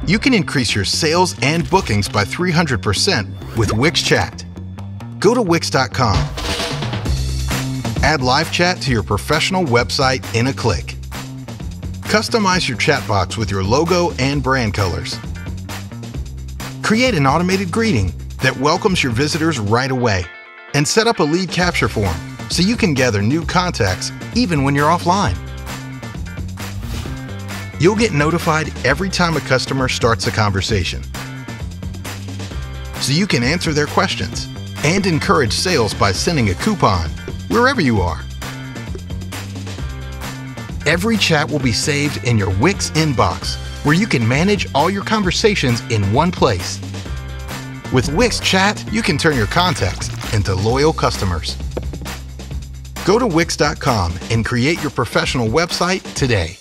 You can increase your sales and bookings by 300% with Wix Chat. Go to Wix.com. Add live chat to your professional website in a click. Customize your chat box with your logo and brand colors. Create an automated greeting that welcomes your visitors right away. And set up a lead capture form so you can gather new contacts even when you're offline. You'll get notified every time a customer starts a conversation, so you can answer their questions and encourage sales by sending a coupon wherever you are. Every chat will be saved in your Wix inbox, where you can manage all your conversations in one place. With Wix Chat, you can turn your contacts into loyal customers. Go to Wix.com and create your professional website today.